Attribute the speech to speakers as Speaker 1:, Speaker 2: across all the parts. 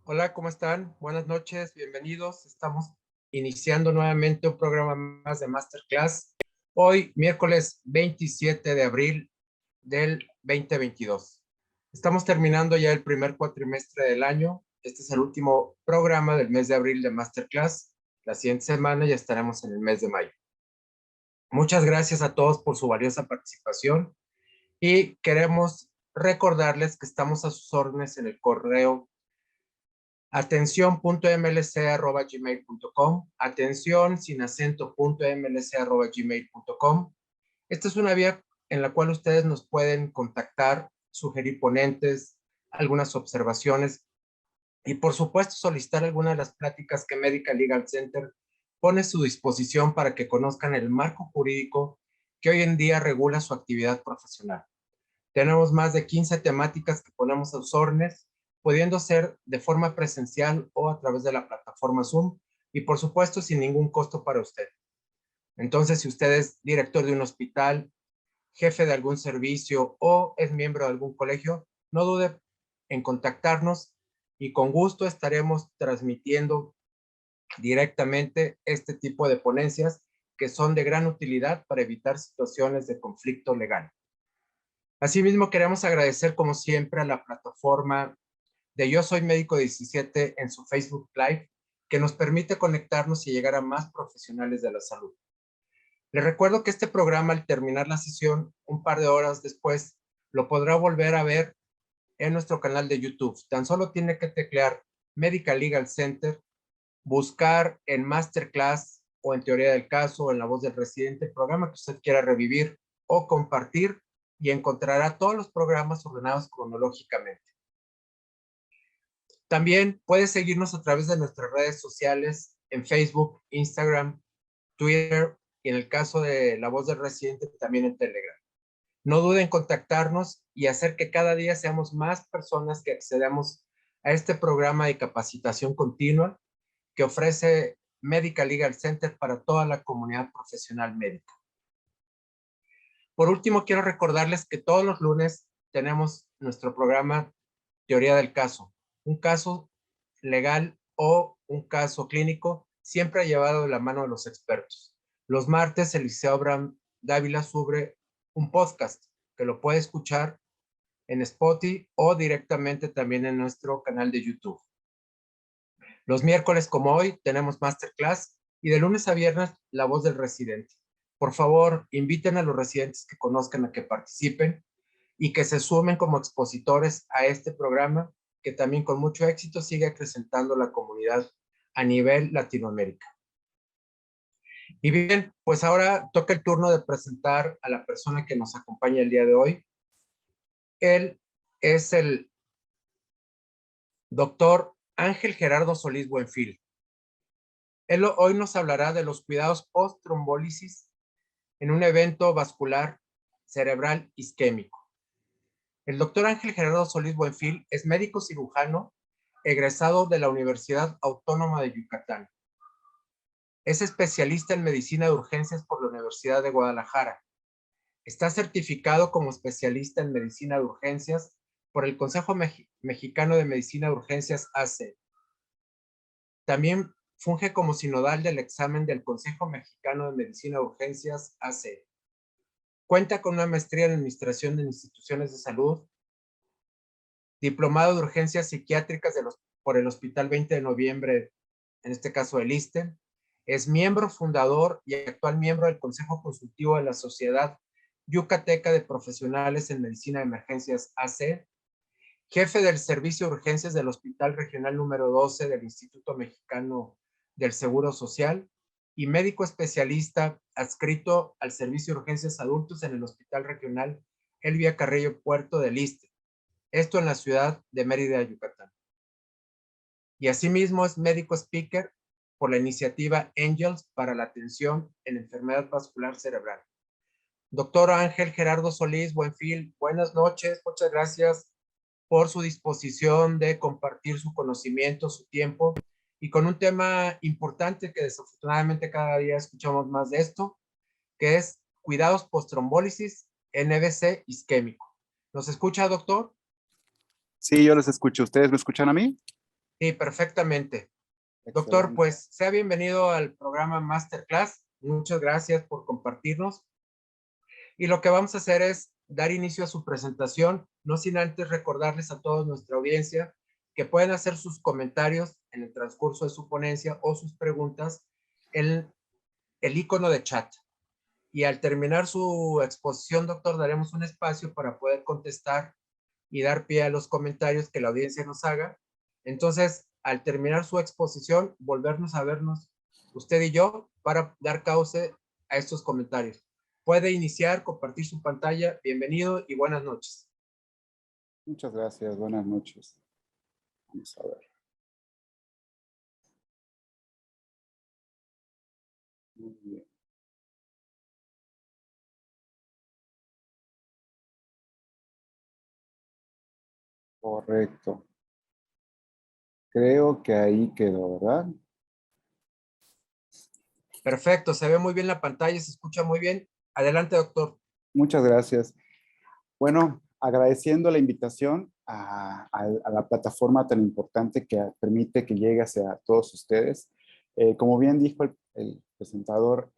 Speaker 1: Hola, ¿cómo están? Buenas noches, bienvenidos. Estamos iniciando nuevamente un programa más de Masterclass. Hoy, miércoles 27 de abril del 2022. Estamos terminando ya el primer cuatrimestre del año. Este es el último programa del mes de abril de Masterclass. La siguiente semana ya estaremos en el mes de mayo. Muchas gracias a todos por su valiosa participación y queremos recordarles que estamos a sus órdenes en el correo atención.mlc@gmail.com, atención sin acento.mlc@gmail.com. Esta es una vía en la cual ustedes nos pueden contactar, sugerir ponentes, algunas observaciones y por supuesto solicitar alguna de las pláticas que Medical Legal Center pone a su disposición para que conozcan el marco jurídico que hoy en día regula su actividad profesional. Tenemos más de 15 temáticas que ponemos a sus órdenes, pudiendo ser de forma presencial o a través de la plataforma Zoom y por supuesto sin ningún costo para usted. Entonces, si usted es director de un hospital, jefe de algún servicio o es miembro de algún colegio, no dude en contactarnos y con gusto estaremos transmitiendo directamente este tipo de ponencias que son de gran utilidad para evitar situaciones de conflicto legal. Asimismo, queremos agradecer como siempre a la plataforma de Yo Soy Médico 17 en su Facebook Live, que nos permite conectarnos y llegar a más profesionales de la salud. Les recuerdo que este programa, al terminar la sesión, un par de horas después, lo podrá volver a ver en nuestro canal de YouTube. Tan solo tiene que teclear Medical Legal Center, buscar en Masterclass o en Teoría del Caso o en La Voz del Residente, el programa que usted quiera revivir o compartir y encontrará todos los programas ordenados cronológicamente. También puede seguirnos a través de nuestras redes sociales en Facebook, Instagram, Twitter y en el caso de La Voz del Residente también en Telegram. No duden en contactarnos y hacer que cada día seamos más personas que accedamos a este programa de capacitación continua que ofrece Medical Legal Center para toda la comunidad profesional médica. Por último, quiero recordarles que todos los lunes tenemos nuestro programa Teoría del Caso, un caso legal o un caso clínico, siempre llevado de la mano de los expertos. Los martes, el licenciado Abraham Dávila sube un podcast que lo puede escuchar en Spotify o directamente también en nuestro canal de YouTube. Los miércoles, como hoy, tenemos Masterclass y de lunes a viernes, La Voz del Residente. Por favor, inviten a los residentes que conozcan a que participen y que se sumen como expositores a este programa que también con mucho éxito sigue acrecentando la comunidad a nivel Latinoamérica. Y bien, pues ahora toca el turno de presentar a la persona que nos acompaña el día de hoy. Él es el doctor Ángel Gerardo Solís Buenfil. Él hoy nos hablará de los cuidados post-trombólisis en un evento vascular cerebral isquémico. El doctor Ángel Gerardo Solís Buenfil es médico cirujano egresado de la Universidad Autónoma de Yucatán. Es especialista en medicina de urgencias por la Universidad de Guadalajara. Está certificado como especialista en medicina de urgencias por el Consejo Mexicano de Medicina de Urgencias AC. También funge como sinodal del examen del Consejo Mexicano de Medicina de Urgencias AC. Cuenta con una maestría en Administración de Instituciones de Salud, diplomado de Urgencias Psiquiátricas por el Hospital 20 de Noviembre, en este caso el ISSSTE. Es miembro fundador y actual miembro del Consejo Consultivo de la Sociedad Yucateca de Profesionales en Medicina de Emergencias AC, jefe del Servicio de Urgencias del Hospital Regional número 12 del Instituto Mexicano del Seguro Social y médico especialista adscrito al Servicio de Urgencias Adultos en el Hospital Regional Elvia Carrillo Puerto del ISSSTE, esto en la ciudad de Mérida, Yucatán. Y asimismo es médico speaker por la iniciativa Angels para la atención en enfermedad vascular cerebral. Doctor Ángel Gerardo Solís Buenfil, buenas noches, muchas gracias por su disposición de compartir su conocimiento, su tiempo, y con un tema importante que desafortunadamente cada día escuchamos más de esto, que es cuidados post-trombólisis NVC isquémico. ¿Nos escucha, doctor?
Speaker 2: Sí, yo les escucho. ¿Ustedes me escuchan a mí?
Speaker 1: Sí, perfectamente. Doctor,
Speaker 2: Excelente.
Speaker 1: pues sea bienvenido al programa Masterclass. Muchas gracias por compartirnos. Y lo que vamos a hacer es dar inicio a su presentación, no sin antes recordarles a toda nuestra audiencia que pueden hacer sus comentarios en el transcurso de su ponencia o sus preguntas en el icono de chat. Y al terminar su exposición, doctor, daremos un espacio para poder contestar y dar pie a los comentarios que la audiencia nos haga. Entonces, al terminar su exposición, volvernos a vernos usted y yo para dar cauce a estos comentarios. Puede iniciar, compartir su pantalla. Bienvenido y buenas noches.
Speaker 2: Muchas gracias. Buenas noches. Vamos a ver. Muy bien. Correcto. Creo que ahí quedó, ¿verdad?
Speaker 1: Perfecto, se ve muy bien la pantalla, se escucha muy bien. Adelante, doctor.
Speaker 2: Muchas gracias. Bueno, agradeciendo la invitación a la plataforma tan importante que permite que llegue hacia todos ustedes. Como bien dijo el presentador,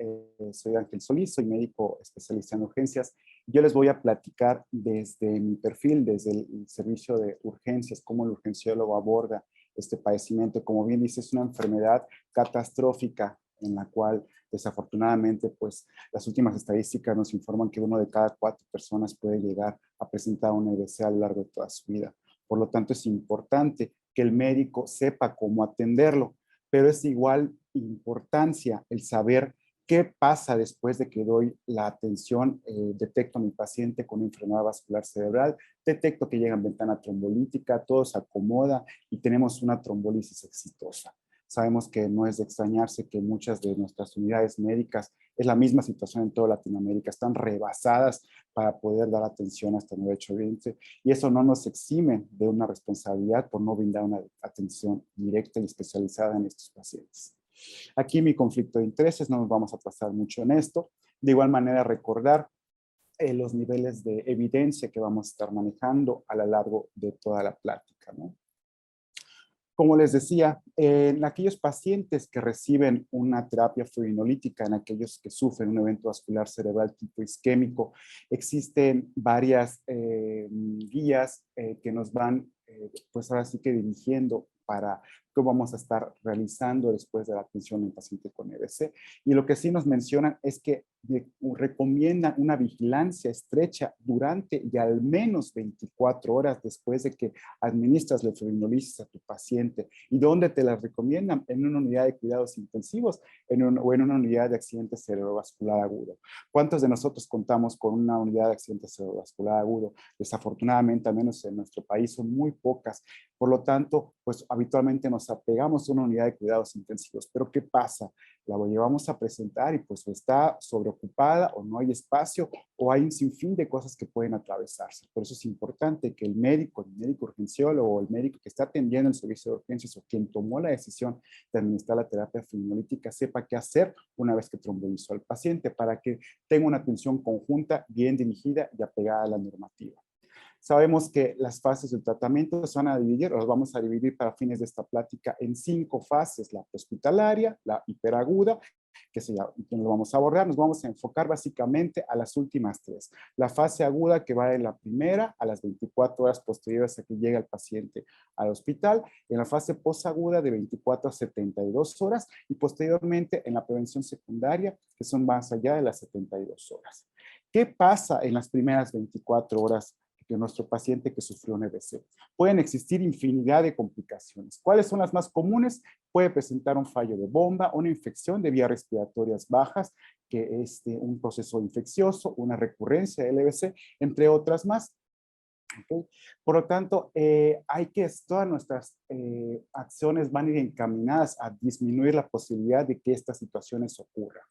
Speaker 2: soy Ángel Solís, soy médico especialista en urgencias. Yo les voy a platicar desde mi perfil, desde el servicio de urgencias, cómo el urgenciólogo aborda este padecimiento. Como bien dice, es una enfermedad catastrófica en la cual desafortunadamente, pues las últimas estadísticas nos informan que 1 de cada 4 personas puede llegar a presentar una EBC a lo largo de toda su vida. Por lo tanto, es importante que el médico sepa cómo atenderlo, pero es igual importancia el saber qué pasa después de que doy la atención, detecto a mi paciente con enfermedad vascular cerebral, detecto que llega en ventana trombolítica, todo se acomoda y tenemos una trombólisis exitosa. Sabemos que no es de extrañarse que muchas de nuestras unidades médicas, es la misma situación en toda Latinoamérica, están rebasadas para poder dar atención a este 920 y eso no nos exime de una responsabilidad por no brindar una atención directa y especializada en estos pacientes. Aquí mi conflicto de intereses, no nos vamos a pasar mucho en esto. De igual manera recordar los niveles de evidencia que vamos a estar manejando a lo largo de toda la plática, ¿no? Como les decía, en aquellos pacientes que reciben una terapia fibrinolítica, en aquellos que sufren un evento vascular cerebral tipo isquémico, existen varias guías que nos van, pues ahora sí que dirigiendo para qué vamos a estar realizando después de la atención en paciente con EBC. Y lo que sí nos mencionan es que recomiendan una vigilancia estrecha durante y al menos 24 horas después de que administras la fibrinolisis a tu paciente. ¿Y dónde te la recomiendan? En una unidad de cuidados intensivos o en una unidad de accidente cerebrovascular agudo. ¿Cuántos de nosotros contamos con una unidad de accidente cerebrovascular agudo? Desafortunadamente, al menos en nuestro país, son muy pocas. Por lo tanto, pues habitualmente nos apegamos a una unidad de cuidados intensivos. Pero ¿qué pasa? La llevamos a presentar y pues está sobreocupada o no hay espacio o hay un sinfín de cosas que pueden atravesarse. Por eso es importante que el médico urgenciólogo o el médico que está atendiendo el servicio de urgencias o quien tomó la decisión de administrar la terapia fibrinolítica sepa qué hacer una vez que trombolizó al paciente para que tenga una atención conjunta bien dirigida y apegada a la normativa. Sabemos que las fases del tratamiento se van a dividir, o las vamos a dividir para fines de esta plática en 5 fases: la prehospitalaria, la hiperaguda, que lo vamos a abordar. Nos vamos a enfocar básicamente a las últimas 3. La fase aguda, que va de la primera a las 24 horas posteriores a que llegue el paciente al hospital, en la fase posaguda de 24 a 72 horas y posteriormente en la prevención secundaria, que son más allá de las 72 horas. ¿Qué pasa en las primeras 24 horas de nuestro paciente que sufrió un EBC? Pueden existir infinidad de complicaciones. ¿Cuáles son las más comunes? Puede presentar un fallo de bomba, una infección de vías respiratorias bajas, que es un proceso infeccioso, una recurrencia del EBC, entre otras más. ¿Okay? Por lo tanto, todas nuestras acciones van a ir encaminadas a disminuir la posibilidad de que estas situaciones ocurran.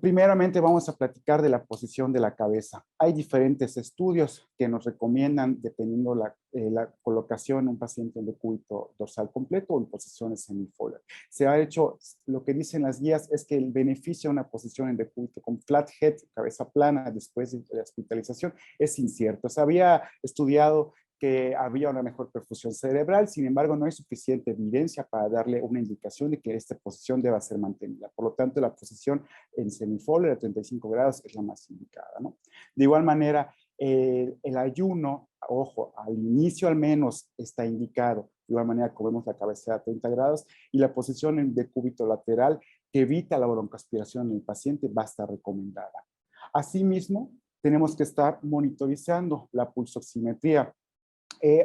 Speaker 2: Primeramente vamos a platicar de la posición de la cabeza. Hay diferentes estudios que nos recomiendan, dependiendo la colocación en un paciente en decúbito dorsal completo o en posiciones semifolia. Se ha hecho, lo que dicen las guías es que el beneficio de una posición en decúbito con flat head, cabeza plana, después de la hospitalización, es incierto. Se había estudiado que había una mejor perfusión cerebral. Sin embargo, no hay suficiente evidencia para darle una indicación de que esta posición deba ser mantenida. Por lo tanto, la posición en semifolio de 35 grados es la más indicada, ¿no? De igual manera, el ayuno, ojo, al inicio al menos está indicado. De igual manera, como vemos la cabecera a 30 grados y la posición en decúbito lateral que evita la broncoaspiración en el paciente va a estar recomendada. Asimismo, tenemos que estar monitorizando la pulsoximetría.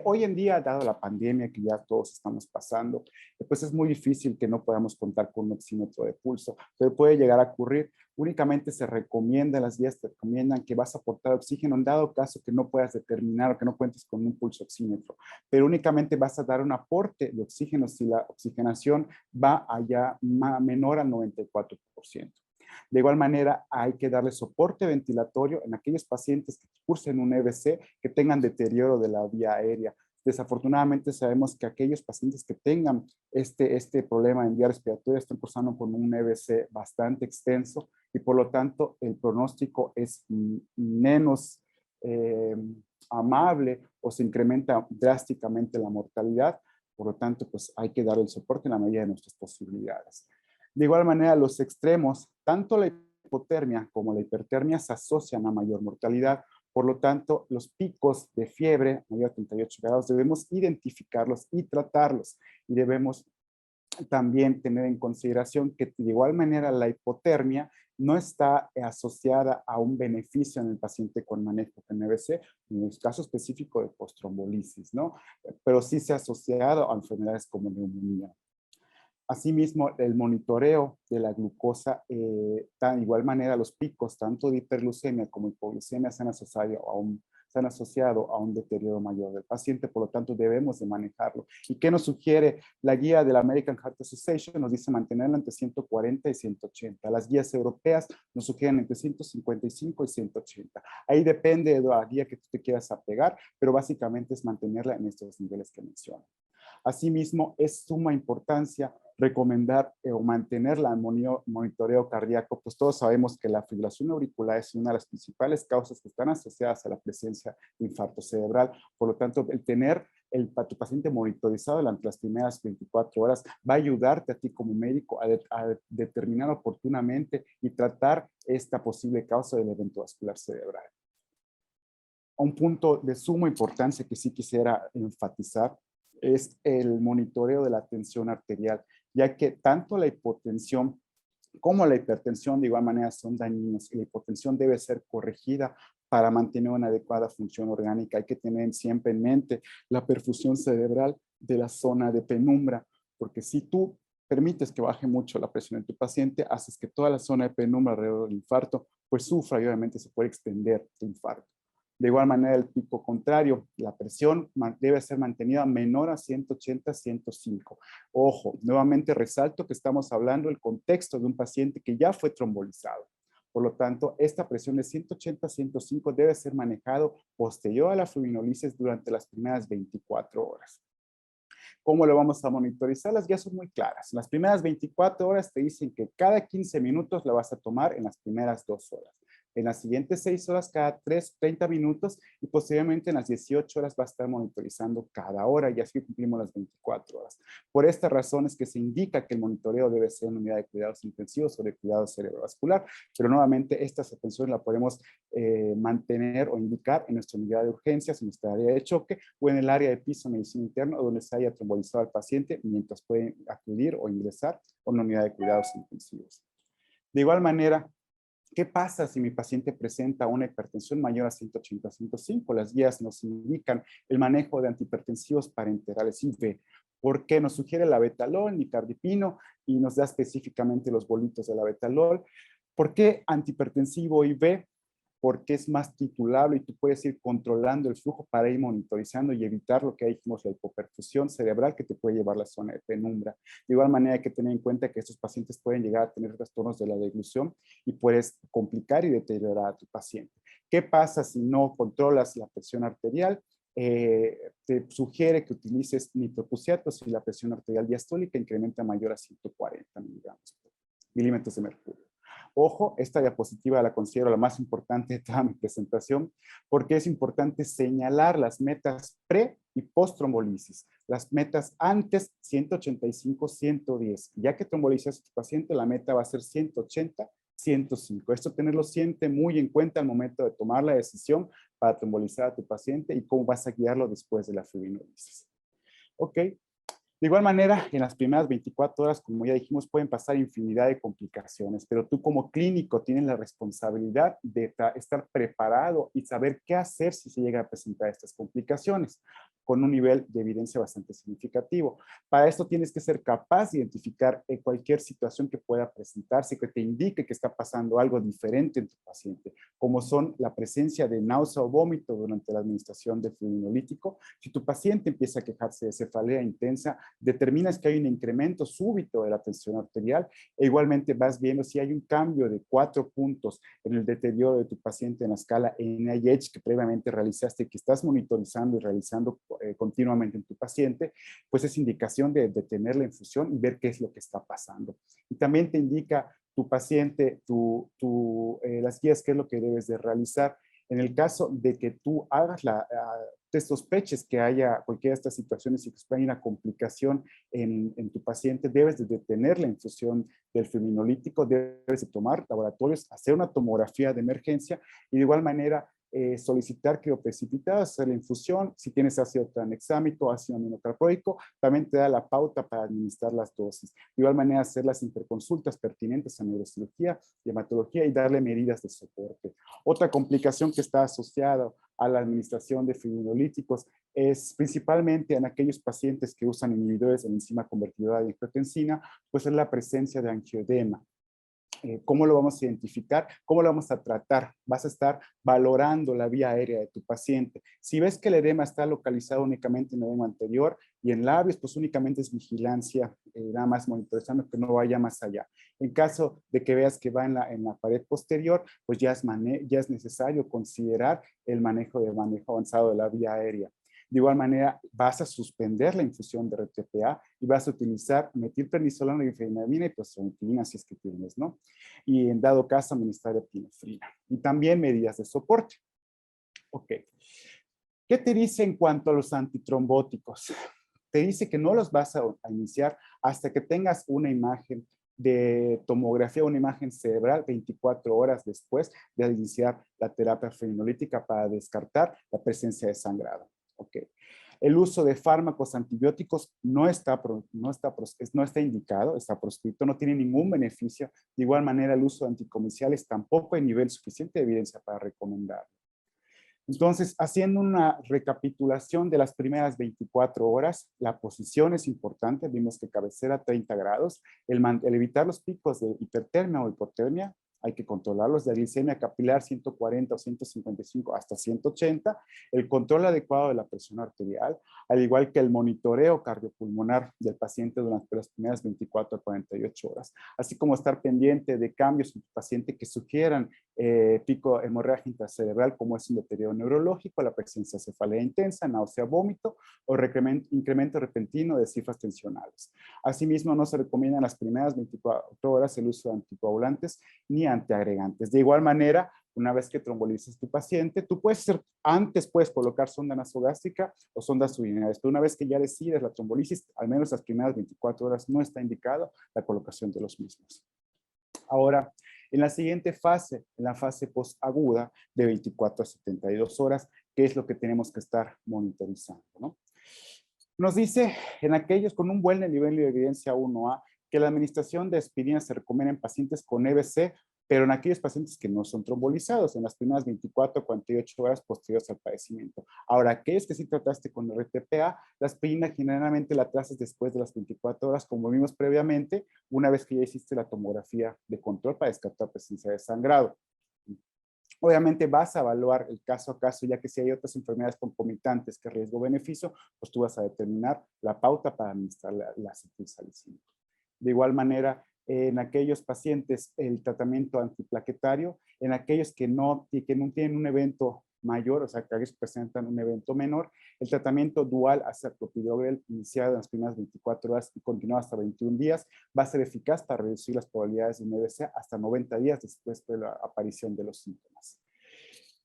Speaker 2: Hoy en día, dado la pandemia que ya todos estamos pasando, pues es muy difícil que no podamos contar con un oxímetro de pulso, pero puede llegar a ocurrir. Únicamente se recomienda, las guías te recomiendan que vas a aportar oxígeno en dado caso que no puedas determinar o que no cuentes con un pulso oxímetro, pero únicamente vas a dar un aporte de oxígeno si la oxigenación va allá menor al 94%. De igual manera, hay que darle soporte ventilatorio en aquellos pacientes que cursen un EBC, que tengan deterioro de la vía aérea. Desafortunadamente sabemos que aquellos pacientes que tengan este problema en vía respiratoria están cursando con un EBC bastante extenso y por lo tanto el pronóstico es menos amable o se incrementa drásticamente la mortalidad. Por lo tanto, pues hay que dar el soporte en la medida de nuestras posibilidades. De igual manera, los extremos, tanto la hipotermia como la hipertermia se asocian a mayor mortalidad. Por lo tanto, los picos de fiebre mayor a 38 grados debemos identificarlos y tratarlos. Y debemos también tener en consideración que de igual manera la hipotermia no está asociada a un beneficio en el paciente con manejo de MBC, en el caso específico de postrombolisis, ¿no? Pero sí se ha asociado a enfermedades como neumonía. Asimismo, el monitoreo de la glucosa, de igual manera los picos tanto de hiperglucemia como hipoglucemia se han asociado a un deterioro mayor del paciente, por lo tanto debemos de manejarlo. ¿Y qué nos sugiere la guía de la American Heart Association? Nos dice mantenerla entre 140 y 180. Las guías europeas nos sugieren entre 155 y 180. Ahí depende de la guía que tú te quieras apegar, pero básicamente es mantenerla en estos niveles que menciono. Asimismo, es suma importancia recomendar o mantener el monitoreo cardíaco, pues todos sabemos que la fibrilación auricular es una de las principales causas que están asociadas a la presencia de infarto cerebral. Por lo tanto, el tener a tu paciente monitorizado durante las primeras 24 horas va a ayudarte a ti como médico a determinar oportunamente y tratar esta posible causa del evento vascular cerebral. Un punto de suma importancia que sí quisiera enfatizar es el monitoreo de la tensión arterial, ya que tanto la hipotensión como la hipertensión de igual manera son dañinos y la hipotensión debe ser corregida para mantener una adecuada función orgánica. Hay que tener siempre en mente la perfusión cerebral de la zona de penumbra, porque si tú permites que baje mucho la presión en tu paciente, haces que toda la zona de penumbra alrededor del infarto pues sufra y obviamente se puede extender tu infarto. De igual manera, el pico contrario, la presión debe ser mantenida menor a 180-105. Ojo, nuevamente resalto que estamos hablando del contexto de un paciente que ya fue trombolizado. Por lo tanto, esta presión de 180-105 debe ser manejado posterior a la fibrinolisis durante las primeras 24 horas. ¿Cómo lo vamos a monitorizar? Las guías son muy claras. En las primeras 24 horas te dicen que cada 15 minutos la vas a tomar en las primeras 2 horas. En las siguientes 6 horas, cada 30 minutos y posteriormente en las 18 horas va a estar monitorizando cada hora y así cumplimos las 24 horas. Por estas razones que se indica que el monitoreo debe ser en unidad de cuidados intensivos o de cuidado cerebrovascular, pero nuevamente estas atenciones la podemos mantener o indicar en nuestra unidad de urgencias, en nuestra área de choque o en el área de piso medicina interna donde se haya trombolizado al paciente mientras pueden acudir o ingresar a una unidad de cuidados intensivos. De igual manera, ¿qué pasa si mi paciente presenta una hipertensión mayor a 180-105? Las guías nos indican el manejo de antihipertensivos parenterales IV. ¿Por qué? Nos sugiere la betalol, nicardipino y nos da específicamente los bolitos de la betalol. ¿Por qué antihipertensivo IV? Porque es más titulable y tú puedes ir controlando el flujo para ir monitorizando y evitar lo que dijimos, la hipoperfusión cerebral que te puede llevar a la zona de penumbra. De igual manera hay que tener en cuenta que estos pacientes pueden llegar a tener trastornos de la deglución y puedes complicar y deteriorar a tu paciente. ¿Qué pasa si no controlas la presión arterial? Te sugiere que utilices nitroprusiato si la presión arterial diastólica incrementa mayor a 140 milímetros de mercurio. Ojo, esta diapositiva la considero la más importante de toda mi presentación, porque es importante señalar las metas pre y post trombolisis. Las metas antes 185, 110. Ya que trombolizas a tu paciente, la meta va a ser 180, 105. Esto tenerlo siempre muy en cuenta al momento de tomar la decisión para trombolizar a tu paciente y cómo vas a guiarlo después de la fibrinolisis. Ok. De igual manera, en las primeras 24 horas, como ya dijimos, pueden pasar infinidad de complicaciones, pero tú como clínico tienes la responsabilidad de estar preparado y saber qué hacer si se llega a presentar estas complicaciones, con un nivel de evidencia bastante significativo. Para esto tienes que ser capaz de identificar cualquier situación que pueda presentarse, que te indique que está pasando algo diferente en tu paciente, como son la presencia de náusea o vómito durante la administración de fibrinolítico. Si tu paciente empieza a quejarse de cefalea intensa, determinas que hay un incremento súbito de la tensión arterial e igualmente vas viendo si hay un cambio de 4 puntos en el deterioro de tu paciente en la escala NIH que previamente realizaste y que estás monitorizando y realizando continuamente en tu paciente, pues es indicación de detener la infusión y ver qué es lo que está pasando. Y también te indica tu paciente, las guías, qué es lo que debes de realizar. En el caso de que tú hagas te sospeches que haya cualquiera de estas situaciones y que haya una complicación en tu paciente, debes de detener la infusión del fibrinolítico, debes de tomar laboratorios, hacer una tomografía de emergencia y de igual manera solicitar crioprecipitadas, hacer la infusión. Si tienes ácido tranexámico, ácido aminocalproico, también te da la pauta para administrar las dosis. De igual manera, hacer las interconsultas pertinentes a neurocirugía y hematología y darle medidas de soporte. Otra complicación que está asociada a la administración de fibrinolíticos es principalmente en aquellos pacientes que usan inhibidores de la enzima convertidora de angiotensina, pues es la presencia de angioedema. ¿Cómo lo vamos a identificar? ¿Cómo lo vamos a tratar? Vas a estar valorando la vía aérea de tu paciente. Si ves que el edema está localizado únicamente en el edema anterior y en labios, pues únicamente es vigilancia, nada más monitorizando que no vaya más allá. En caso de que veas que va en la pared posterior, pues ya es necesario considerar el manejo avanzado de la vía aérea. De igual manera, vas a suspender la infusión de RTPA y vas a utilizar metilprednisolona, difenidramina y prostronitina, si es que tienes, ¿no? Y en dado caso, administrar epinefrina. Y también medidas de soporte. Ok. ¿Qué te dice en cuanto a los antitrombóticos? Te dice que no los vas a iniciar hasta que tengas una imagen de tomografía, una imagen cerebral 24 horas después de iniciar la terapia fibrinolítica para descartar la presencia de sangrado. Okay. El uso de fármacos antibióticos no está indicado, está proscrito, no tiene ningún beneficio. De igual manera, el uso de anticomerciales tampoco hay nivel suficiente de evidencia para recomendarlo. Entonces, haciendo una recapitulación de las primeras 24 horas, la posición es importante. Vimos que cabecera 30 grados, el evitar los picos de hipertermia o hipotermia, hay que controlarlos, de glicemia capilar 140 o 155 hasta 180, el control adecuado de la presión arterial, al igual que el monitoreo cardiopulmonar del paciente durante las primeras 24 a 48 horas, así como estar pendiente de cambios en tu paciente que sugieran pico hemorragia intracerebral, como es un deterioro neurológico, la presencia de cefalea intensa, náusea, vómito o incremento repentino de cifras tensionales. Asimismo, no se recomiendan las primeras 24 horas el uso de anticoagulantes ni antiagregantes. De igual manera, una vez que trombolices tu paciente, tú puedes colocar sonda nasogástrica o sondas urinarias, pero una vez que ya decides la trombolisis, al menos las primeras 24 horas no está indicado la colocación de los mismos. Ahora, en la siguiente fase, en la fase postaguda de 24 a 72 horas, ¿qué es lo que tenemos que estar monitorizando, ¿no? Nos dice en aquellos con un buen nivel de evidencia 1A que la administración de aspirina se recomienda en pacientes con EBC, pero en aquellos pacientes que no son trombolizados en las primeras 24 o 48 horas posteriores al padecimiento. Ahora, aquellos que sí trataste con RTPA, la aspirina generalmente la trazas después de las 24 horas, como vimos previamente, una vez que ya hiciste la tomografía de control para descartar presencia de sangrado. Obviamente vas a evaluar el caso a caso, ya que si hay otras enfermedades concomitantes que riesgo-beneficio, pues tú vas a determinar la pauta para administrar la acetilsalicina. De igual manera, en aquellos pacientes, el tratamiento antiplaquetario, en aquellos que no tienen un evento mayor, o sea, que aquellos que presentan un evento menor, el tratamiento dual hacia clopidogrel iniciado en las primeras 24 horas y continuado hasta 21 días va a ser eficaz para reducir las probabilidades de un EBC hasta 90 días después de la aparición de los síntomas.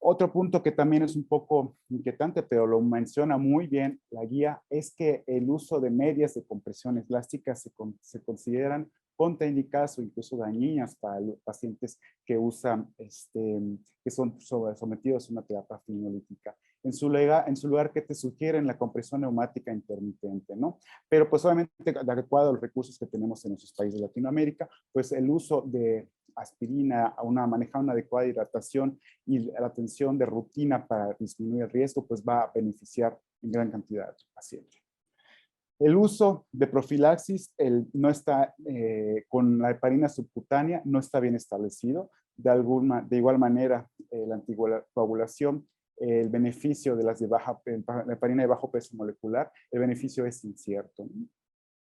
Speaker 2: Otro punto que también es un poco inquietante, pero lo menciona muy bien la guía, es que el uso de medias de compresión elástica se consideran contraindicadas o incluso dañinas para los pacientes que usan, que son sometidos a una terapia fibrinolítica. En su lugar, ¿qué te sugieren? La compresión neumática intermitente, ¿no? Pero pues obviamente, de acuerdo a los recursos que tenemos en nuestros países de Latinoamérica, pues el uso de aspirina, manejar una adecuada hidratación y la atención de rutina para disminuir el riesgo, pues va a beneficiar en gran cantidad a tu paciente. El uso de profilaxis no está, con la heparina subcutánea, no está bien establecido. De igual manera, la anticoagulación, el beneficio de la heparina de bajo peso molecular, el beneficio es incierto.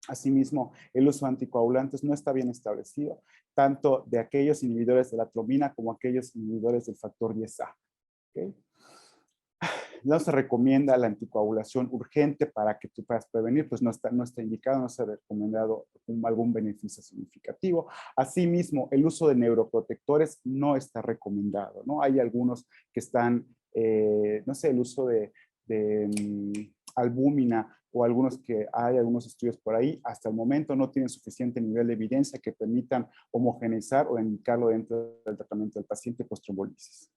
Speaker 2: Asimismo, el uso de anticoagulantes no está bien establecido, tanto de aquellos inhibidores de la tromina como aquellos inhibidores del factor 10A. ¿Okay? No se recomienda la anticoagulación urgente para que tú puedas prevenir, pues no está indicado, no se ha recomendado algún beneficio significativo. Asimismo, el uso de neuroprotectores no está recomendado, ¿no? Hay algunos que están, no sé, el uso de albúmina o hay algunos estudios por ahí, hasta el momento no tienen suficiente nivel de evidencia que permitan homogeneizar o indicarlo dentro del tratamiento del paciente post-trombolisis.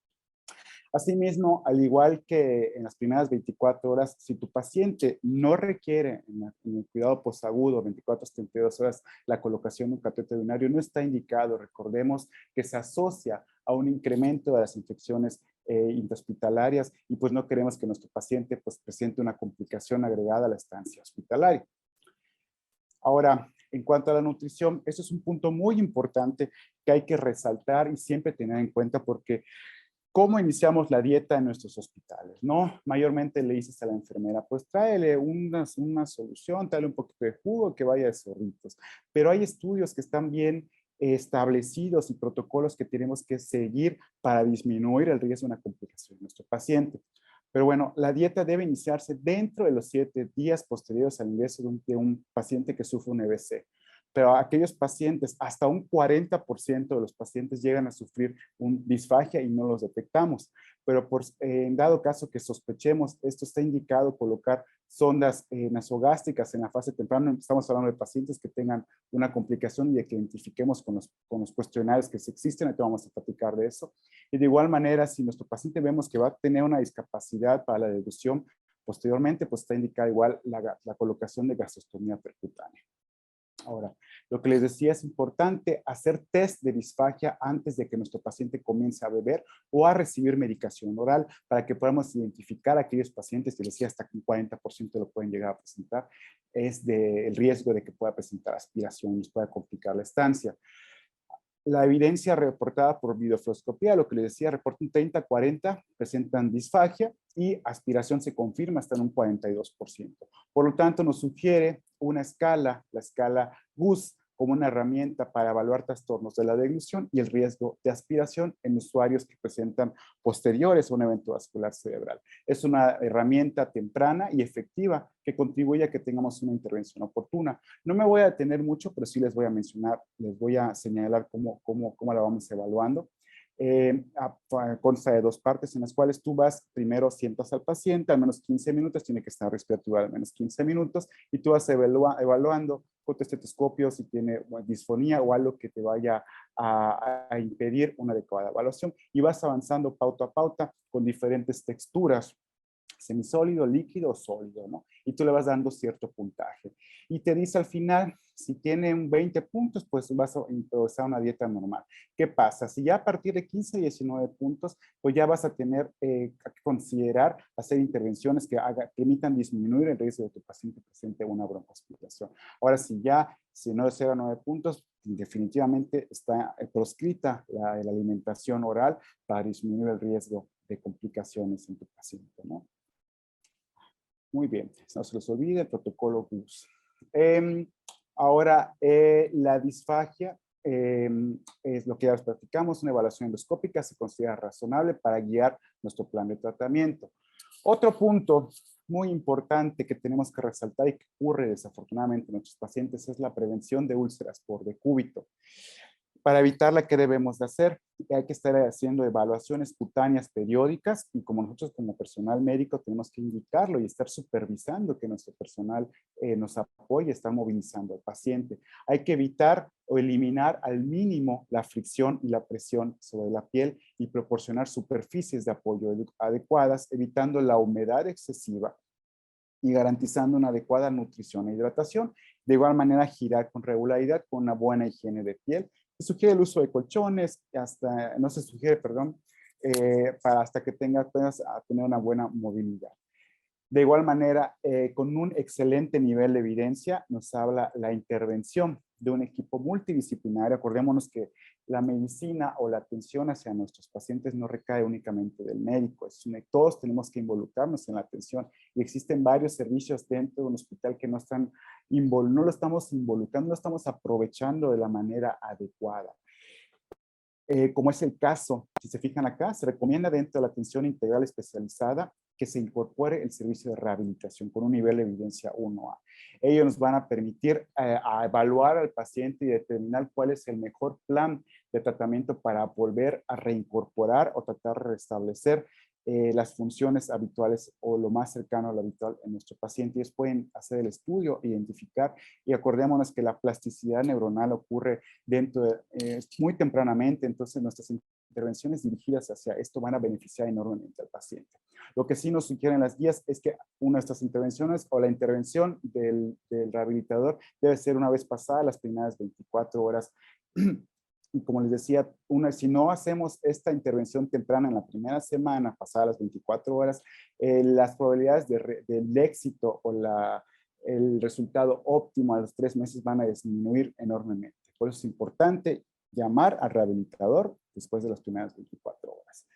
Speaker 2: Asimismo, al igual que en las primeras 24 horas, si tu paciente no requiere en el cuidado posagudo 24 a 72 horas la colocación de un catéter urinario, no está indicado. Recordemos que se asocia a un incremento de las infecciones intrahospitalarias y pues no queremos que nuestro paciente pues presente una complicación agregada a la estancia hospitalaria. Ahora, en cuanto a la nutrición, eso es un punto muy importante que hay que resaltar y siempre tener en cuenta porque ¿cómo iniciamos la dieta en nuestros hospitales? ¿No? Mayormente le dices a la enfermera, pues tráele una solución, tráele un poquito de jugo, que vaya de zorritos. Pero hay estudios que están bien establecidos y protocolos que tenemos que seguir para disminuir el riesgo de una complicación de nuestro paciente. Pero bueno, la dieta debe iniciarse dentro de los 7 días posteriores al ingreso de un paciente que sufre un EBC. Pero aquellos pacientes, hasta un 40% de los pacientes llegan a sufrir disfagia y no los detectamos. Pero en dado caso que sospechemos, esto está indicado colocar sondas nasogástricas en la fase temprana. Estamos hablando de pacientes que tengan una complicación y que identifiquemos con los cuestionarios que existen. Ahorita vamos a platicar de eso. Y de igual manera, si nuestro paciente vemos que va a tener una discapacidad para la deducción, posteriormente pues está indicada igual la colocación de gastrostomía percutánea. Ahora, lo que les decía, es importante hacer test de disfagia antes de que nuestro paciente comience a beber o a recibir medicación oral para que podamos identificar a aquellos pacientes, que decía hasta que un 40% lo pueden llegar a presentar, es el riesgo de que pueda presentar aspiración y nos pueda complicar la estancia. La evidencia reportada por videofluoroscopía, lo que les decía, reporta un 30-40, presentan disfagia y aspiración se confirma hasta en un 42%. Por lo tanto, nos sugiere una escala, la escala GUS, como una herramienta para evaluar trastornos de la deglución y el riesgo de aspiración en usuarios que presentan posteriores a un evento vascular cerebral. Es una herramienta temprana y efectiva que contribuye a que tengamos una intervención oportuna. No me voy a detener mucho, pero sí les voy a mencionar, les voy a señalar cómo la vamos evaluando. Consta de 2 partes en las cuales tú primero sientas al paciente, al menos 15 minutos, tiene que estar respiratorio al menos 15 minutos, y tú vas evaluando con tu estetoscopio si tiene disfonía o algo que te vaya a impedir una adecuada evaluación, y vas avanzando pauta a pauta con diferentes texturas, semisólido, líquido o sólido, ¿no? Y tú le vas dando cierto puntaje. Y te dice al final, si tiene un 20 puntos, pues vas a introducir una dieta normal. ¿Qué pasa? Si ya a partir de 15 a 19 puntos, pues ya vas a tener que considerar hacer intervenciones que permitan disminuir el riesgo de que tu paciente presente una broncoaspiración. Ahora, si no es 0 a 9 puntos, definitivamente está proscrita la alimentación oral para disminuir el riesgo de complicaciones en tu paciente, ¿no? Muy bien, no se les olvide el protocolo GUS. Ahora, la disfagia es lo que ya les platicamos, una evaluación endoscópica se considera razonable para guiar nuestro plan de tratamiento. Otro punto muy importante que tenemos que resaltar y que ocurre desafortunadamente en nuestros pacientes es la prevención de úlceras por decúbito. Para evitarla, ¿qué debemos de hacer? Hay que estar haciendo evaluaciones cutáneas periódicas y como nosotros como personal médico tenemos que indicarlo y estar supervisando que nuestro personal nos apoye, estar movilizando al paciente. Hay que evitar o eliminar al mínimo la fricción y la presión sobre la piel y proporcionar superficies de apoyo adecuadas, evitando la humedad excesiva y garantizando una adecuada nutrición e hidratación. De igual manera, girar con regularidad con una buena higiene de piel. Se sugiere el uso de colchones, no se sugiere, perdón, para hasta que puedas tener una buena movilidad. De igual manera, con un excelente nivel de evidencia, nos habla la intervención de un equipo multidisciplinario. Acordémonos que la medicina o la atención hacia nuestros pacientes no recae únicamente del médico. Todos tenemos que involucrarnos en la atención y existen varios servicios dentro de un hospital que no lo estamos involucrando, no estamos aprovechando de la manera adecuada. Como es el caso, si se fijan acá, se recomienda dentro de la atención integral especializada que se incorpore el servicio de rehabilitación con un nivel de evidencia 1A. Ellos nos van a permitir a evaluar al paciente y determinar cuál es el mejor plan de tratamiento para volver a reincorporar o tratar de restablecer las funciones habituales o lo más cercano a lo habitual en nuestro paciente. Ellos pueden hacer el estudio, identificar y acordémonos que la plasticidad neuronal ocurre muy tempranamente, entonces nuestras intervenciones dirigidas hacia esto van a beneficiar enormemente al paciente. Lo que sí nos sugieren las guías es que una de estas intervenciones o la intervención del rehabilitador debe ser una vez pasada las primeras 24 horas. Y como les decía, si no hacemos esta intervención temprana en la primera semana, pasadas las 24 horas, las probabilidades del éxito o el resultado óptimo a los 3 meses van a disminuir enormemente. Por eso es importante llamar al rehabilitador después de las primeras 24 horas.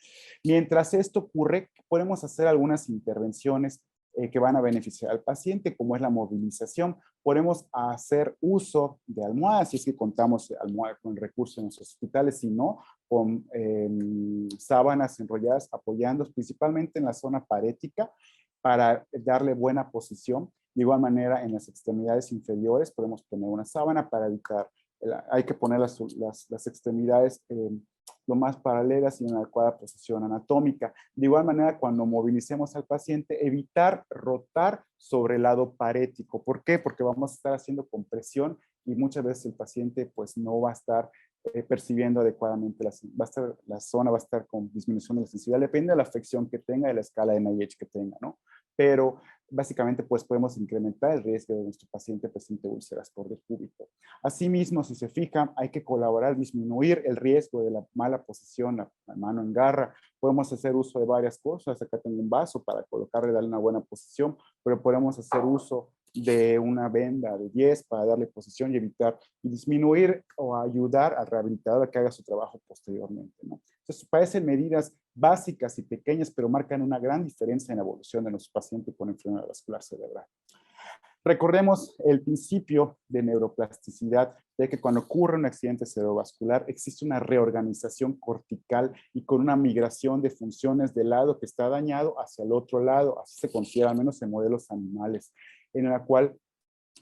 Speaker 2: Mientras esto ocurre, podemos hacer algunas intervenciones que van a beneficiar al paciente, como es la movilización. Podemos hacer uso de almohadas, si es que contamos con recursos en los hospitales, si no, con sábanas enrolladas apoyando principalmente en la zona parética para darle buena posición. De igual manera, en las extremidades inferiores podemos poner una sábana para evitar, hay que poner las extremidades lo más paralelas y en la adecuada posición anatómica. De igual manera, cuando movilicemos al paciente, evitar rotar sobre el lado parético. ¿Por qué? Porque vamos a estar haciendo compresión y muchas veces el paciente pues no va a estar percibiendo adecuadamente, la zona va a estar con disminución de la sensibilidad, depende de la afección que tenga y la escala de NIH que tenga, ¿no? Pero básicamente pues podemos incrementar el riesgo de nuestro paciente presente úlceras por decúbito. Asimismo, si se fijan, hay que colaborar, disminuir el riesgo de la mala posición, la mano en garra. Podemos hacer uso de varias cosas. Acá tengo un vaso para colocarle, darle una buena posición, pero podemos hacer uso de una venda de 10 para darle posición y evitar y disminuir o ayudar al rehabilitador a que haga su trabajo posteriormente, ¿no? Entonces, parecen medidas básicas y pequeñas, pero marcan una gran diferencia en la evolución de nuestro paciente con enfermedad vascular cerebral. Recordemos el principio de neuroplasticidad, de que cuando ocurre un accidente cerebrovascular existe una reorganización cortical y con una migración de funciones del lado que está dañado hacia el otro lado, así se considera al menos en modelos animales, en la cual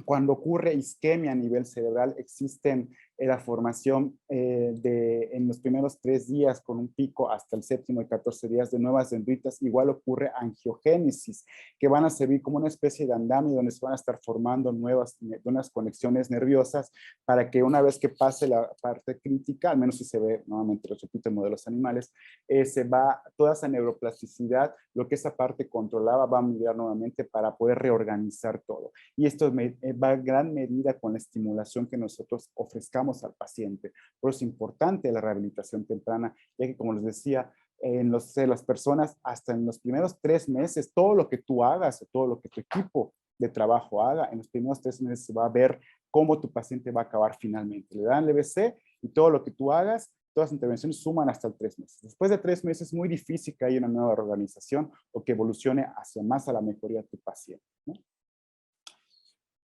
Speaker 2: cuando ocurre isquemia a nivel cerebral, existen la formación en los primeros 3 días con un pico hasta el séptimo y 14 días de nuevas dendritas. Igual ocurre angiogénesis, que van a servir como una especie de andamio donde se van a estar formando nuevas conexiones nerviosas para que una vez que pase la parte crítica, al menos si se ve, nuevamente lo repito, en modelos animales, toda esa neuroplasticidad, lo que esa parte controlaba, va a migrar nuevamente para poder reorganizar todo. Y esto va en gran medida con la estimulación que nosotros ofrezcamos al paciente. Por eso es importante la rehabilitación temprana, ya que como les decía, las personas hasta en los primeros 3 meses, todo lo que tú hagas, todo lo que tu equipo de trabajo haga, en los primeros 3 meses se va a ver cómo tu paciente va a acabar finalmente. Le dan el EBC y todo lo que tú hagas, todas las intervenciones suman hasta el 3 meses. Después de 3 meses es muy difícil que haya una nueva reorganización o que evolucione hacia más a la mejoría de tu paciente, ¿no?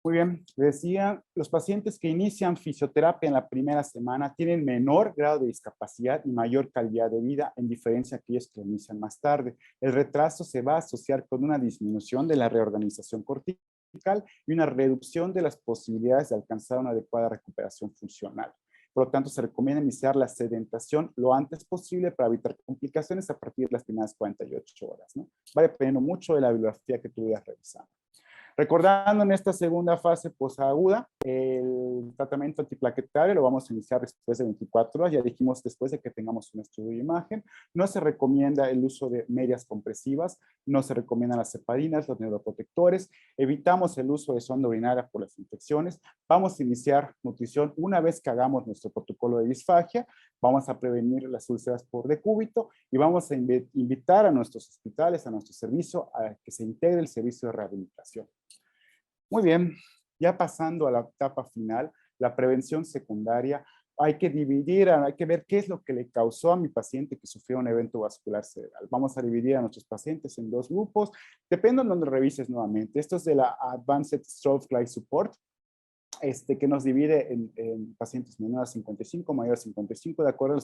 Speaker 2: Muy bien, decía, los pacientes que inician fisioterapia en la primera semana tienen menor grado de discapacidad y mayor calidad de vida en diferencia a aquellos que lo inician más tarde. El retraso se va a asociar con una disminución de la reorganización cortical y una reducción de las posibilidades de alcanzar una adecuada recuperación funcional. Por lo tanto, se recomienda iniciar la sedentación lo antes posible para evitar complicaciones a partir de las primeras 48 horas, ¿no? Va dependiendo mucho de la bibliografía que tú vayas revisando. Recordando en esta segunda fase posaguda, el tratamiento antiplaquetario lo vamos a iniciar después de 24 horas, ya dijimos después de que tengamos un estudio de imagen. No se recomienda el uso de medias compresivas, no se recomiendan las heparinas, los neuroprotectores, evitamos el uso de sonda urinaria por las infecciones, vamos a iniciar nutrición una vez que hagamos nuestro protocolo de disfagia, vamos a prevenir las úlceras por decúbito y vamos a invitar a nuestros hospitales, a nuestro servicio, a que se integre el servicio de rehabilitación. Muy bien, ya pasando a la etapa final, la prevención secundaria, hay que dividir, hay que ver qué es lo que le causó a mi paciente que sufrió un evento vascular cerebral. Vamos a dividir a nuestros pacientes en dos grupos, depende de donde revises nuevamente. Esto es de la Advanced Stroke Life Support, que nos divide en pacientes menores a 55, mayores a 55, de acuerdo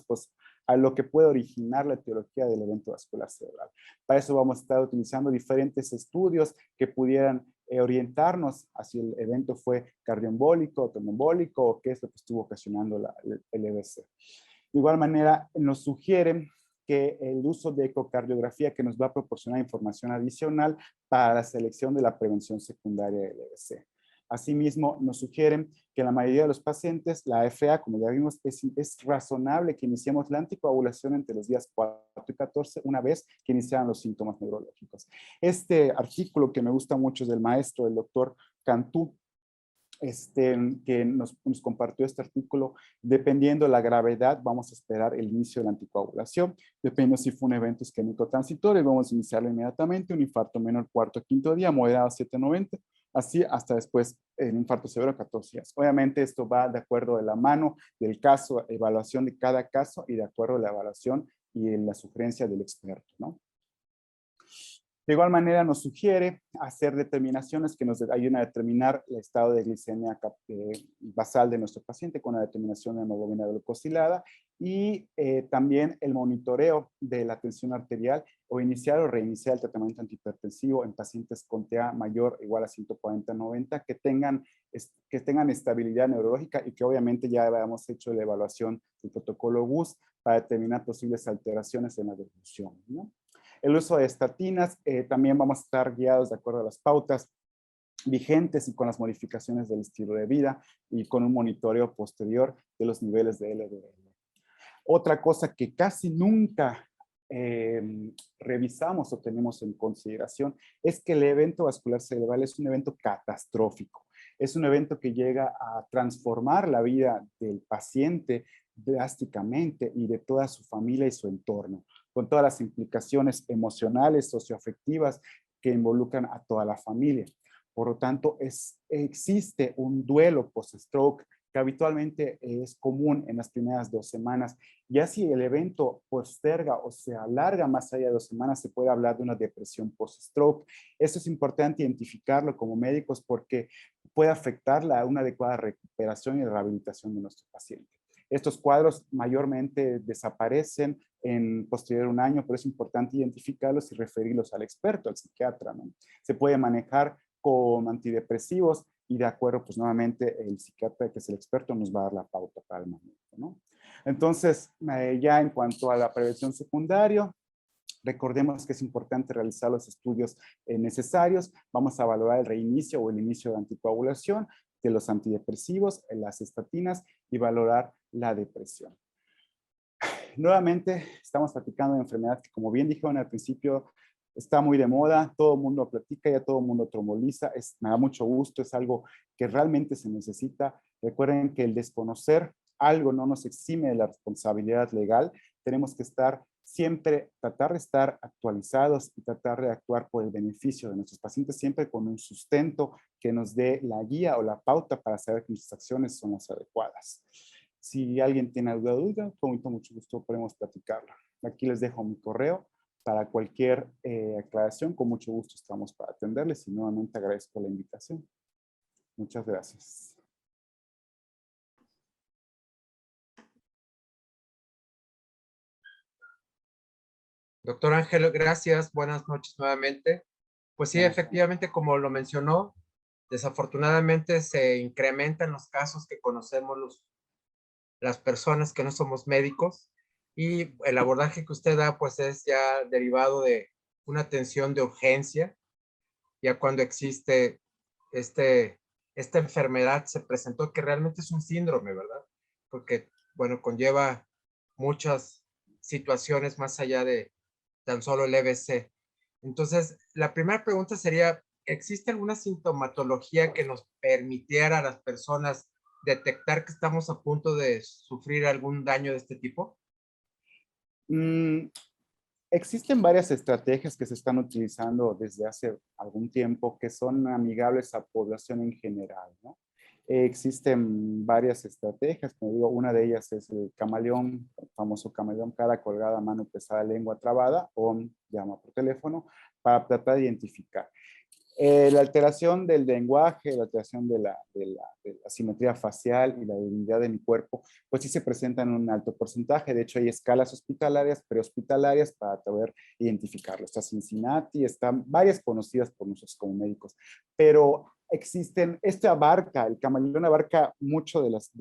Speaker 2: a lo que puede originar la etiología del evento vascular cerebral. Para eso vamos a estar utilizando diferentes estudios que pudieran orientarnos hacia el evento fue cardioembólico, tromboembólico, o qué es lo que estuvo ocasionando el EVC. De igual manera, nos sugieren que el uso de ecocardiografía que nos va a proporcionar información adicional para la selección de la prevención secundaria del EVC. Asimismo, nos sugieren que la mayoría de los pacientes, la FA, como ya vimos, es razonable que iniciemos la anticoagulación entre los días 4 y 14, una vez que iniciaran los síntomas neurológicos. Este artículo que me gusta mucho es del maestro, el doctor Cantú, que nos compartió este artículo. Dependiendo de la gravedad, vamos a esperar el inicio de la anticoagulación. Dependiendo si fue un evento isquémico transitorio, vamos a iniciarlo inmediatamente. Un infarto menor cuarto o quinto día, moderado 790. Así hasta después el infarto severo 14 días. Obviamente esto va de acuerdo de la mano del caso, evaluación de cada caso y de acuerdo a la evaluación y la sugerencia del experto, ¿no? De igual manera nos sugiere hacer determinaciones que nos ayuden a determinar el estado de glicemia basal de nuestro paciente con la determinación de hemoglobina glucosilada y también el monitoreo de la tensión arterial o iniciar o reiniciar el tratamiento antihipertensivo en pacientes con TA mayor o igual a 140-90 que tengan estabilidad neurológica y que obviamente ya habíamos hecho la evaluación del protocolo GUS para determinar posibles alteraciones en la defunción, ¿no? El uso de estatinas, también vamos a estar guiados de acuerdo a las pautas vigentes y con las modificaciones del estilo de vida y con un monitoreo posterior de los niveles de LDL. Otra cosa que casi nunca revisamos o tenemos en consideración es que el evento vascular cerebral es un evento catastrófico. Es un evento que llega a transformar la vida del paciente drásticamente y de toda su familia y su entorno, con todas las implicaciones emocionales, socioafectivas que involucran a toda la familia. Por lo tanto, existe un duelo post-stroke que habitualmente es común en las primeras 2 semanas. Ya si el evento posterga o se alarga más allá de 2 semanas, se puede hablar de una depresión post-stroke. Esto es importante identificarlo como médicos porque puede afectar una adecuada recuperación y rehabilitación de nuestro paciente. Estos cuadros mayormente desaparecen en posterior a un año, pero es importante identificarlos y referirlos al experto, al psiquiatra, ¿no? Se puede manejar con antidepresivos y de acuerdo, pues nuevamente el psiquiatra, que es el experto, nos va a dar la pauta para el manejo, ¿no? Entonces, ya en cuanto a la prevención secundaria, recordemos que es importante realizar los estudios necesarios. Vamos a valorar el reinicio o el inicio de anticoagulación, de los antidepresivos, las estatinas y valorar la depresión. Nuevamente, estamos platicando de enfermedad que, como bien dijeron al principio, está muy de moda, todo el mundo platica, ya todo el mundo tromboliza, me da mucho gusto, es algo que realmente se necesita. Recuerden que el desconocer algo no nos exime de la responsabilidad legal, tenemos que tratar de estar actualizados y tratar de actuar por el beneficio de nuestros pacientes, siempre con un sustento que nos dé la guía o la pauta para saber que nuestras acciones son las adecuadas. Si alguien tiene alguna duda, con mucho gusto podemos platicarla. Aquí les dejo mi correo para cualquier aclaración. Con mucho gusto estamos para atenderles y nuevamente agradezco la invitación. Muchas gracias.
Speaker 1: Doctor Ángel, gracias. Buenas noches nuevamente. Pues sí, efectivamente, como lo mencionó, desafortunadamente se incrementan los casos que conocemos las personas que no somos médicos, y el abordaje que usted da pues es ya derivado de una atención de urgencia, ya cuando existe esta enfermedad se presentó, que realmente es un síndrome, ¿verdad? Porque, bueno, conlleva muchas situaciones más allá de tan solo el EBC. Entonces, la primera pregunta sería, ¿existe alguna sintomatología que nos permitiera a las personas detectar que estamos a punto de sufrir algún daño de este tipo?
Speaker 2: Mm, Existen varias estrategias que se están utilizando desde hace algún tiempo que son amigables a población en general, ¿no? Existen varias estrategias, como digo, una de ellas es el camaleón, el famoso camaleón, cara colgada, mano pesada, lengua trabada, o llama por teléfono, para tratar de identificar. La alteración del lenguaje, la alteración de la simetría facial y la debilidad de mi cuerpo, pues sí se presenta en un alto porcentaje. De hecho, hay escalas hospitalarias, prehospitalarias para poder identificarlo. Está Cincinnati, están varias conocidas por nosotros como médicos, pero existen, el camaleón abarca mucho de las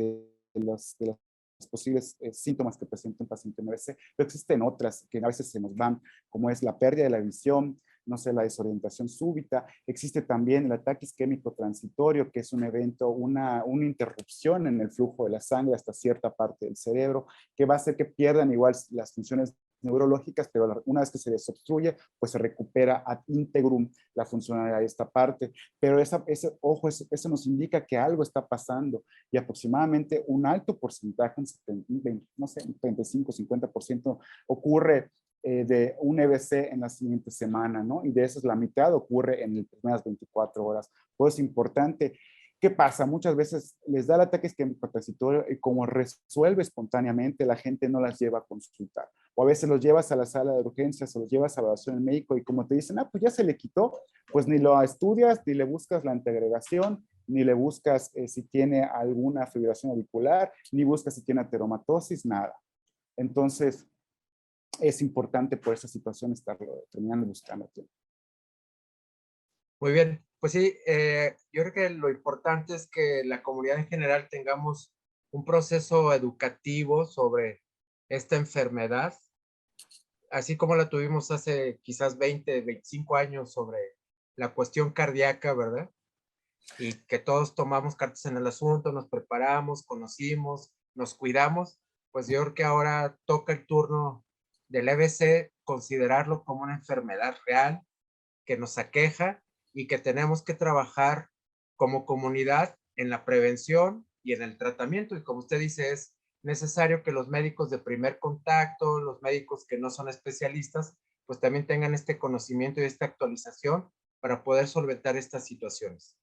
Speaker 2: posibles síntomas que presenta un paciente MBC, pero existen otras que a veces se nos van, como es la pérdida de la visión, no sé, la desorientación súbita. Existe también el ataque isquémico transitorio, que es un evento, una interrupción en el flujo de la sangre hasta cierta parte del cerebro, que va a hacer que pierdan igual las funciones neurológicas, pero una vez que se desobstruye, pues se recupera ad integrum la funcionalidad de esta parte. Pero ojo, eso nos indica que algo está pasando y aproximadamente un alto porcentaje, no sé, un 35-50% ocurre de un EBC en la siguiente semana, ¿no? Y de eso la mitad ocurre en las primeras 24 horas. Pues es importante. ¿Qué pasa? Muchas veces les da el ataque isquémico transitorio y como resuelve espontáneamente, la gente no las lleva a consultar. O a veces los llevas a la sala de urgencias o los llevas a evaluación del médico y como te dicen, pues ya se le quitó, pues ni lo estudias, ni le buscas la antiagregación, ni le buscas si tiene alguna fibrilación auricular, ni buscas si tiene ateromatosis, nada. Entonces, es importante por esa situación estarlo determinando y buscando.
Speaker 1: Muy bien, pues sí, yo creo que lo importante es que la comunidad en general tengamos un proceso educativo sobre esta enfermedad, así como la tuvimos hace quizás 20, 25 años sobre la cuestión cardíaca, ¿verdad? Y que todos tomamos cartas en el asunto, nos preparamos, conocimos, nos cuidamos, pues yo creo que ahora toca el turno del EBC considerarlo como una enfermedad real que nos aqueja y que tenemos que trabajar como comunidad en la prevención y en el tratamiento. Y como usted dice, es necesario que los médicos de primer contacto, los médicos que no son especialistas, pues también tengan este conocimiento y esta actualización para poder solventar estas situaciones.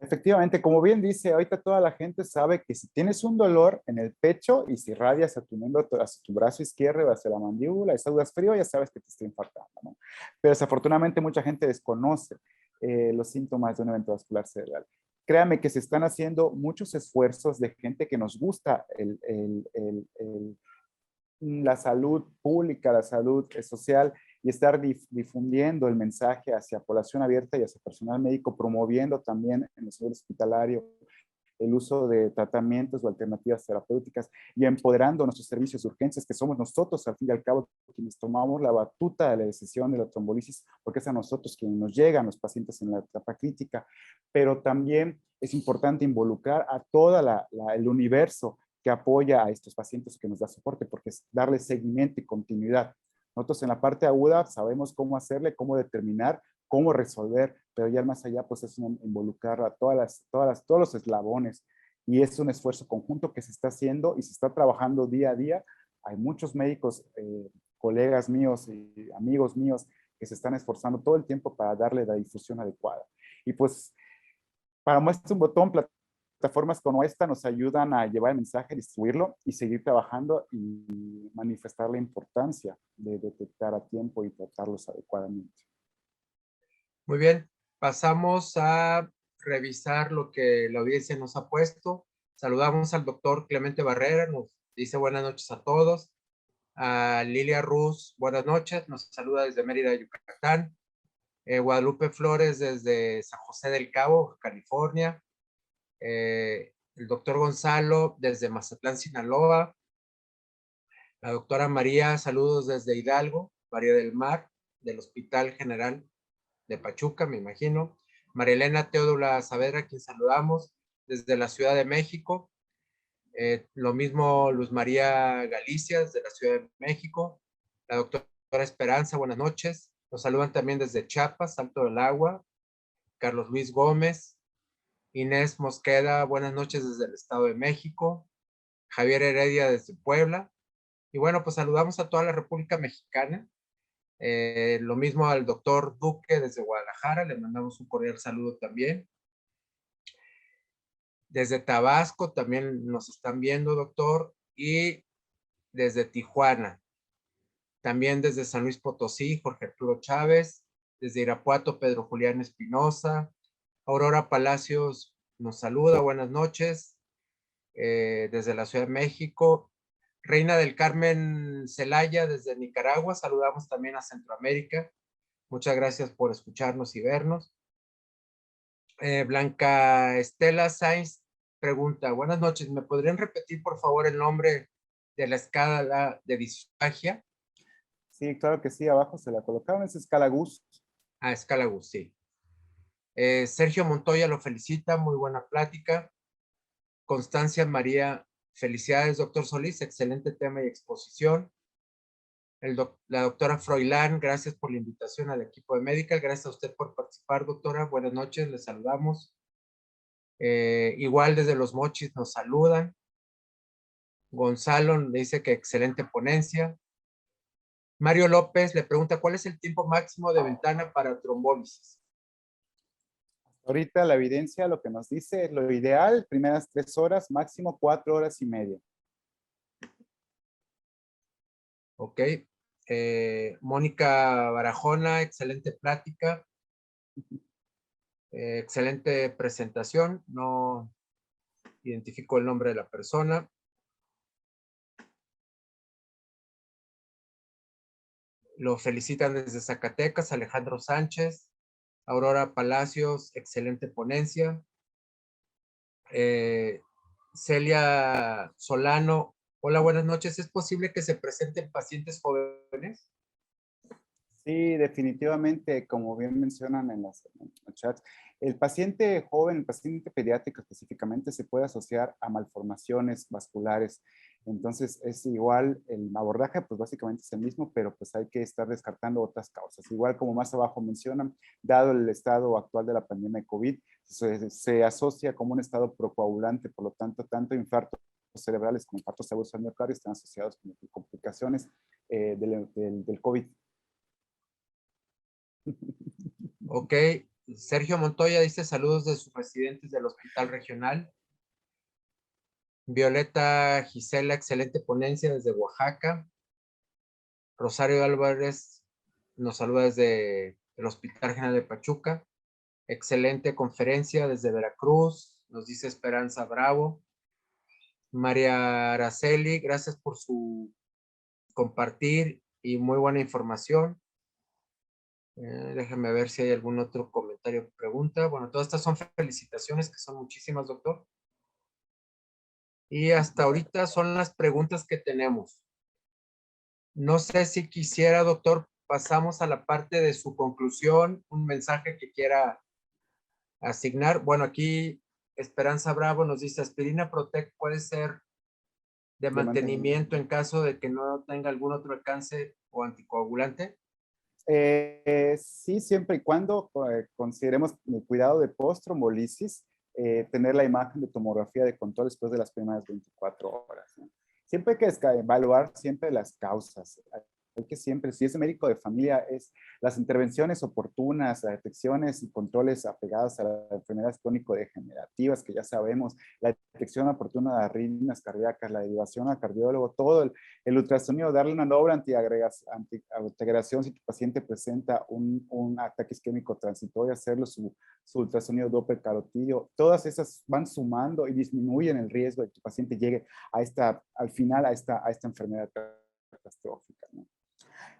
Speaker 2: Efectivamente, como bien dice, ahorita toda la gente sabe que si tienes un dolor en el pecho y si radias a tu miembro, hacia tu brazo izquierdo, hacia la mandíbula, y dudas frío, ya sabes que te está infartando, ¿no? Pero desafortunadamente mucha gente desconoce los síntomas de un evento vascular cerebral. Créame que se están haciendo muchos esfuerzos de gente que nos gusta la salud pública, la salud social y estar difundiendo el mensaje hacia población abierta y hacia personal médico, promoviendo también en el sector hospitalario el uso de tratamientos o alternativas terapéuticas y empoderando nuestros servicios de urgencias, que somos nosotros, al fin y al cabo, quienes tomamos la batuta de la decisión de la trombolisis, porque es a nosotros quienes nos llegan los pacientes en la etapa crítica, pero también es importante involucrar a todo el universo que apoya a estos pacientes, que nos da soporte, porque es darle seguimiento y continuidad. Nosotros en la parte aguda sabemos cómo hacerle, cómo determinar, cómo resolver, pero ya más allá pues es involucrar a todos los eslabones y es un esfuerzo conjunto que se está haciendo y se está trabajando día a día. Hay muchos médicos, colegas míos y amigos míos que se están esforzando todo el tiempo para darle la difusión adecuada. Y pues para muestra un botón, plataformas como esta nos ayudan a llevar el mensaje, distribuirlo y seguir trabajando y manifestar la importancia de detectar a tiempo y tratarlos adecuadamente.
Speaker 1: Muy bien, pasamos a revisar lo que la audiencia nos ha puesto. Saludamos al doctor Clemente Barrera, nos dice buenas noches a todos. A Lilia Ruz, buenas noches, nos saluda desde Mérida, Yucatán. Guadalupe Flores desde San José del Cabo, California. El doctor Gonzalo desde Mazatlán, Sinaloa. La doctora María, saludos desde Hidalgo, María del Mar, del Hospital General de Pachuca, me imagino. María Elena Teodula Saavedra, quien saludamos desde la Ciudad de México. Lo mismo Luz María Galicia, desde la Ciudad de México. La doctora Esperanza, buenas noches. Nos saludan también desde Chiapas, Salto del Agua. Carlos Luis Gómez. Inés Mosqueda, buenas noches desde el Estado de México. Javier Heredia desde Puebla. Y bueno, pues saludamos a toda la República Mexicana. Lo mismo al doctor Duque desde Guadalajara, le mandamos un cordial saludo también. Desde Tabasco también nos están viendo, doctor, y desde Tijuana. También desde San Luis Potosí, Jorge Arturo Chávez. Desde Irapuato, Pedro Julián Espinosa. Aurora Palacios nos saluda, buenas noches. Desde la Ciudad de México. Reina del Carmen Celaya desde Nicaragua, saludamos también a Centroamérica. Muchas gracias por escucharnos y vernos. Blanca Estela Sainz pregunta, buenas noches, ¿me podrían repetir por favor el nombre de la escala de disfagia?
Speaker 2: Sí, claro que sí, abajo se la colocaron, es escala Gus.
Speaker 1: Ah, escala Gus, sí. Sergio Montoya lo felicita, muy buena plática. Constancia María, felicidades, doctor Solís, excelente tema y exposición. La doctora Froilán, gracias por la invitación al equipo de Medical. Gracias a usted por participar, doctora. Buenas noches, les saludamos. Igual desde Los Mochis nos saludan. Gonzalo le dice que excelente ponencia. Mario López le pregunta, ¿cuál es el tiempo máximo de ventana para trombólisis?
Speaker 2: Ahorita la evidencia lo que nos dice es lo ideal, primeras 3 horas, máximo 4 horas y media.
Speaker 1: Ok. Mónica Barajona, excelente plática. Excelente presentación. No identifico el nombre de la persona. Lo felicitan desde Zacatecas, Alejandro Sánchez. Aurora Palacios, excelente ponencia. Celia Solano, hola, buenas noches. ¿Es posible que se presenten pacientes jóvenes?
Speaker 2: Sí, definitivamente, como bien mencionan en los chats, el paciente joven, el paciente pediátrico específicamente, se puede asociar a malformaciones vasculares. Entonces, es igual, el abordaje, pues básicamente es el mismo, pero pues hay que estar descartando otras causas. Igual como más abajo mencionan, dado el estado actual de la pandemia de COVID, se asocia como un estado procoagulante, por lo tanto, tanto infartos cerebrales como infartos agudos al miocardio están asociados con complicaciones del COVID.
Speaker 1: Ok, Sergio Montoya dice saludos de sus residentes del Hospital Regional. Violeta Gisela, excelente ponencia desde Oaxaca. Rosario Álvarez nos saluda desde el Hospital General de Pachuca. Excelente conferencia desde Veracruz, nos dice Esperanza Bravo. María Araceli, gracias por su compartir y muy buena información. Déjenme ver si hay algún otro comentario o pregunta. Bueno, todas estas son felicitaciones, que son muchísimas, doctor. Y hasta ahorita son las preguntas que tenemos. No sé si quisiera, doctor, pasamos a la parte de su conclusión, un mensaje que quiera asignar. Bueno, aquí Esperanza Bravo nos dice, aspirina Protec puede ser de mantenimiento en caso de que no tenga algún otro alcance o anticoagulante.
Speaker 2: Sí, siempre y cuando consideremos el cuidado de post-trombolisis, tener la imagen de tomografía de control después de las primeras 24 horas, ¿no? Siempre hay que evaluar siempre las causas. Hay que siempre, si es médico de familia, es las intervenciones oportunas, las detecciones y controles apegados a las enfermedades crónico-degenerativas que ya sabemos, la detección oportuna de arritmias cardíacas, la derivación al cardiólogo, todo el ultrasonido, darle una doble antiagregación si tu paciente presenta un ataque isquémico transitorio, hacerlo su su ultrasonido Doppler carotídeo, todas esas van sumando y disminuyen el riesgo de que tu paciente llegue al final a esta enfermedad catastrófica, ¿no?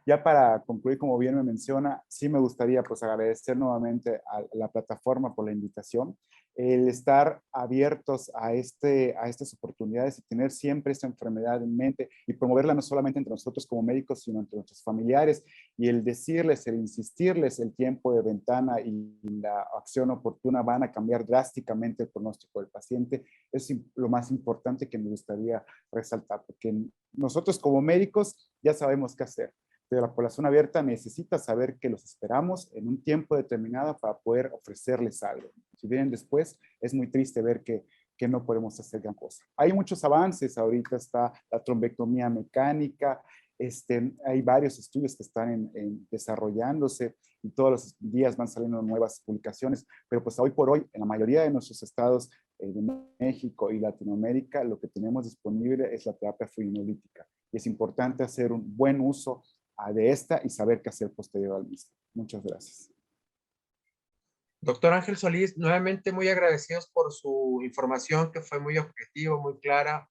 Speaker 2: Ya para concluir, como bien me menciona, sí me gustaría pues agradecer nuevamente a la plataforma por la invitación, el estar abiertos a estas oportunidades y tener siempre esta enfermedad en mente y promoverla no solamente entre nosotros como médicos, sino entre nuestros familiares, y el decirles, el insistirles el tiempo de ventana y la acción oportuna van a cambiar drásticamente el pronóstico del paciente. Es lo más importante que me gustaría resaltar, porque nosotros como médicos ya sabemos qué hacer, pero la población abierta necesita saber que los esperamos en un tiempo determinado para poder ofrecerles algo. Si vienen después, es muy triste ver que no podemos hacer gran cosa. Hay muchos avances, ahorita está la trombectomía mecánica, hay varios estudios que están desarrollándose y todos los días van saliendo nuevas publicaciones, pero pues hoy por hoy, en la mayoría de nuestros estados de México y Latinoamérica, lo que tenemos disponible es la terapia fluidolítica. Y es importante hacer un buen uso de esta y saber qué hacer posterior al mismo. Muchas gracias.
Speaker 1: Doctor Ángel Solís, nuevamente muy agradecidos por su información, que fue muy objetiva, muy clara,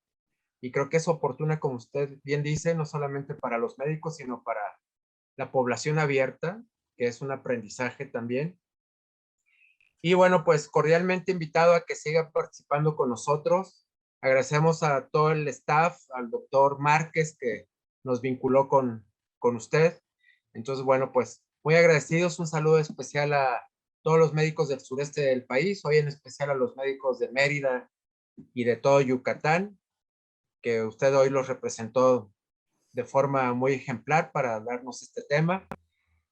Speaker 1: y creo que es oportuna, como usted bien dice, no solamente para los médicos, sino para la población abierta, que es un aprendizaje también. Y bueno, pues cordialmente invitado a que siga participando con nosotros. Agradecemos a todo el staff, al doctor Márquez, que nos vinculó con usted. Entonces, bueno, pues muy agradecidos. Un saludo especial a todos los médicos del sureste del país, hoy en especial a los médicos de Mérida y de todo Yucatán, que usted hoy los representó de forma muy ejemplar para darnos este tema.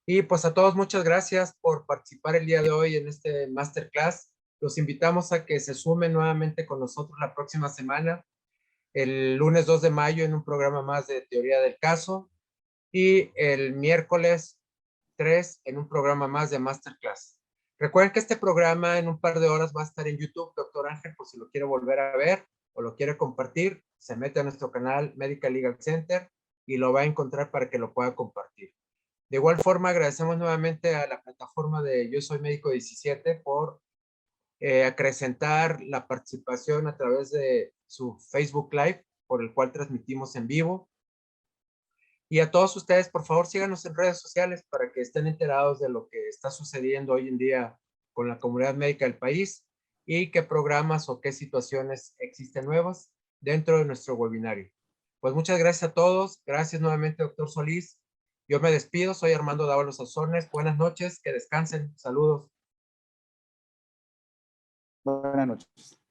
Speaker 1: Y pues a todos muchas gracias por participar el día de hoy en este masterclass. Los invitamos a que se sumen nuevamente con nosotros la próxima semana, el lunes 2 de mayo, en un programa más de teoría del caso, y el miércoles 3 en un programa más de masterclass. Recuerden que este programa en un par de horas va a estar en YouTube, doctor Ángel, por si lo quiere volver a ver o lo quiere compartir, se mete a nuestro canal Medical Legal Center y lo va a encontrar para que lo pueda compartir. De igual forma, agradecemos nuevamente a la plataforma de Yo Soy Médico 17 por acrecentar la participación a través de su Facebook Live, por el cual transmitimos en vivo. Y a todos ustedes, por favor, síganos en redes sociales para que estén enterados de lo que está sucediendo hoy en día con la comunidad médica del país y qué programas o qué situaciones existen nuevas dentro de nuestro webinario. Pues muchas gracias a todos. Gracias nuevamente, doctor Solís. Yo me despido. Soy Armando Dávalos Azornes. Buenas noches. Que descansen. Saludos.
Speaker 2: Buenas noches.